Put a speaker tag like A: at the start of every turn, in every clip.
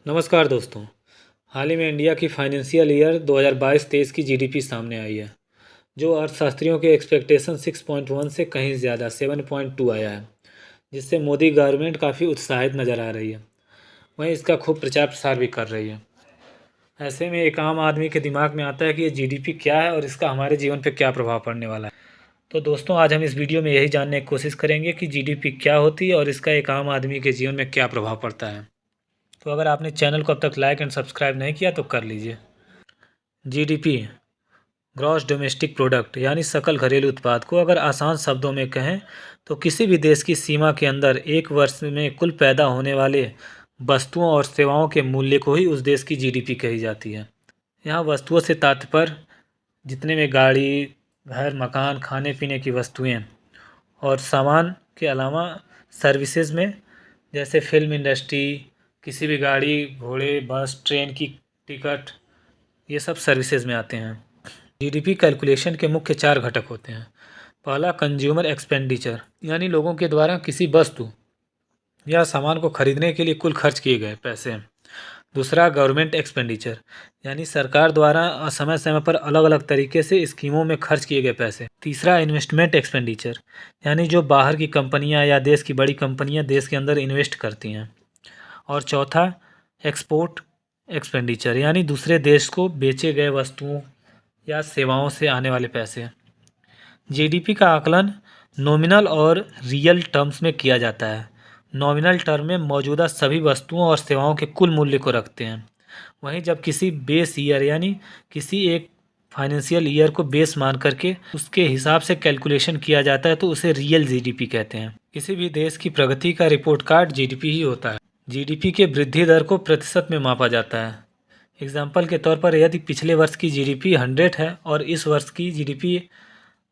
A: नमस्कार दोस्तों। हाल ही में इंडिया की फाइनेंशियल ईयर 2022-23 की जीडीपी सामने आई है, जो अर्थशास्त्रियों के एक्सपेक्टेशन 6.1 से कहीं ज़्यादा 7.2 आया है, जिससे मोदी गवर्नमेंट काफ़ी उत्साहित नज़र आ रही है। वहीं इसका खूब प्रचार प्रसार भी कर रही है। ऐसे में एक आम आदमी के दिमाग में आता है कि ये जीडीपी क्या है और इसका हमारे जीवन पर क्या प्रभाव पड़ने वाला है। तो दोस्तों, आज हम इस वीडियो में यही जानने की कोशिश करेंगे कि जीडीपी क्या होती है और इसका एक आम आदमी के जीवन में क्या प्रभाव पड़ता है। तो अगर आपने चैनल को अब तक लाइक एंड सब्सक्राइब नहीं किया तो कर लीजिए। जीडीपी, ग्रॉस डोमेस्टिक प्रोडक्ट यानी सकल घरेलू उत्पाद को अगर आसान शब्दों में कहें तो किसी भी देश की सीमा के अंदर एक वर्ष में कुल पैदा होने वाले वस्तुओं और सेवाओं के मूल्य को ही उस देश की जीडीपी कही जाती है। यहाँ वस्तुओं से तात्पर्य जितने में गाड़ी, घर, मकान, खाने पीने की वस्तुएं और सामान के अलावा सर्विसेज में जैसे फिल्म इंडस्ट्री, किसी भी गाड़ी, घोड़े, बस, ट्रेन की टिकट, ये सब सर्विसेज में आते हैं। जीडीपी कैलकुलेशन के मुख्य 4 घटक होते हैं। पहला, कंज्यूमर एक्सपेंडिचर यानी लोगों के द्वारा किसी वस्तु या सामान को खरीदने के लिए कुल खर्च किए गए पैसे। दूसरा, गवर्नमेंट एक्सपेंडिचर यानी सरकार द्वारा समय समय पर अलग अलग तरीके से स्कीमों में खर्च किए गए पैसे। तीसरा, इन्वेस्टमेंट एक्सपेंडिचर यानी जो बाहर की कंपनियां या देश की बड़ी कंपनियां देश के अंदर इन्वेस्ट करती हैं। और चौथा, एक्सपोर्ट एक्सपेंडिचर यानी दूसरे देश को बेचे गए वस्तुओं या सेवाओं से आने वाले पैसे। जीडीपी का आकलन नॉमिनल और रियल टर्म्स में किया जाता है। नॉमिनल टर्म में मौजूदा सभी वस्तुओं और सेवाओं के कुल मूल्य को रखते हैं। वहीं जब किसी बेस ईयर यानी किसी एक फाइनेंशियल ईयर को बेस मान करके उसके हिसाब से कैलकुलेशन किया जाता है तो उसे रियल जीडीपी कहते हैं। किसी भी देश की प्रगति का रिपोर्ट कार्ड जीडीपी ही होता है। जीडीपी के वृद्धि दर को प्रतिशत में मापा जाता है। एग्जाम्पल के तौर पर यदि पिछले वर्ष की जीडीपी 100 है और इस वर्ष की जीडीपी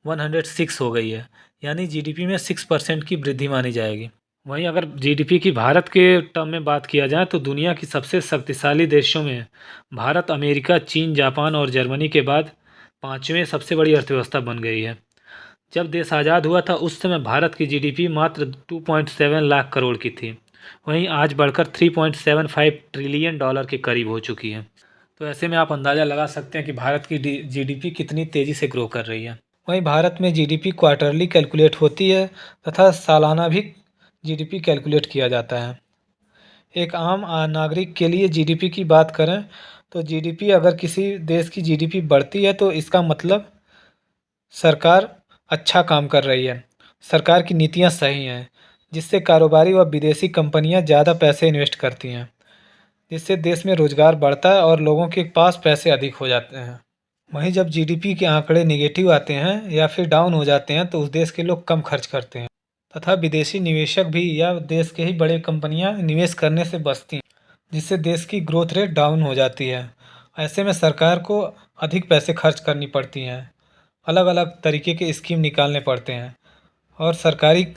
A: 106 हो गई है, यानी जीडीपी में 6% की वृद्धि मानी जाएगी। वहीं अगर जीडीपी की भारत के टर्म में बात किया जाए तो दुनिया की सबसे शक्तिशाली देशों में भारत अमेरिका, चीन, जापान और जर्मनी के बाद 5वें सबसे बड़ी अर्थव्यवस्था बन गई है। जब देश आज़ाद हुआ था उस समय भारत की जीडीपी मात्र 2.7 लाख करोड़ की थी। वहीं आज बढ़कर 3.75 ट्रिलियन डॉलर के करीब हो चुकी है। तो ऐसे में आप अंदाज़ा लगा सकते हैं कि भारत की जीडीपी कितनी तेज़ी से ग्रो कर रही है। वहीं भारत में जीडीपी क्वार्टरली कैलकुलेट होती है तथा सालाना भी जीडीपी कैलकुलेट किया जाता है। एक आम नागरिक के लिए जीडीपी की बात करें तो जीडीपी, अगर किसी देश की जीडीपी बढ़ती है तो इसका मतलब सरकार अच्छा काम कर रही है, सरकार की नीतियाँ सही हैं, जिससे कारोबारी व विदेशी कंपनियां ज़्यादा पैसे इन्वेस्ट करती हैं, जिससे देश में रोज़गार बढ़ता है और लोगों के पास पैसे अधिक हो जाते हैं। वहीं जब जीडीपी के आंकड़े नेगेटिव आते हैं या फिर डाउन हो जाते हैं तो उस देश के लोग कम खर्च करते हैं तथा विदेशी निवेशक भी या देश के ही बड़े कंपनियां निवेश करने से बचती हैं, जिससे देश की ग्रोथ रेट डाउन हो जाती है। ऐसे में सरकार को अधिक पैसे खर्च करनी पड़ती हैं, अलग अलग तरीके के स्कीम निकालने पड़ते हैं और सरकारी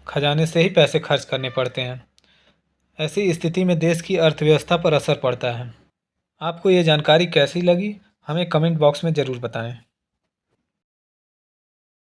A: खजाने से ही पैसे खर्च करने पड़ते हैं। ऐसी स्थिति में देश की अर्थव्यवस्था पर असर पड़ता है। आपको ये जानकारी कैसी लगी, हमें कमेंट बॉक्स में ज़रूर बताएं।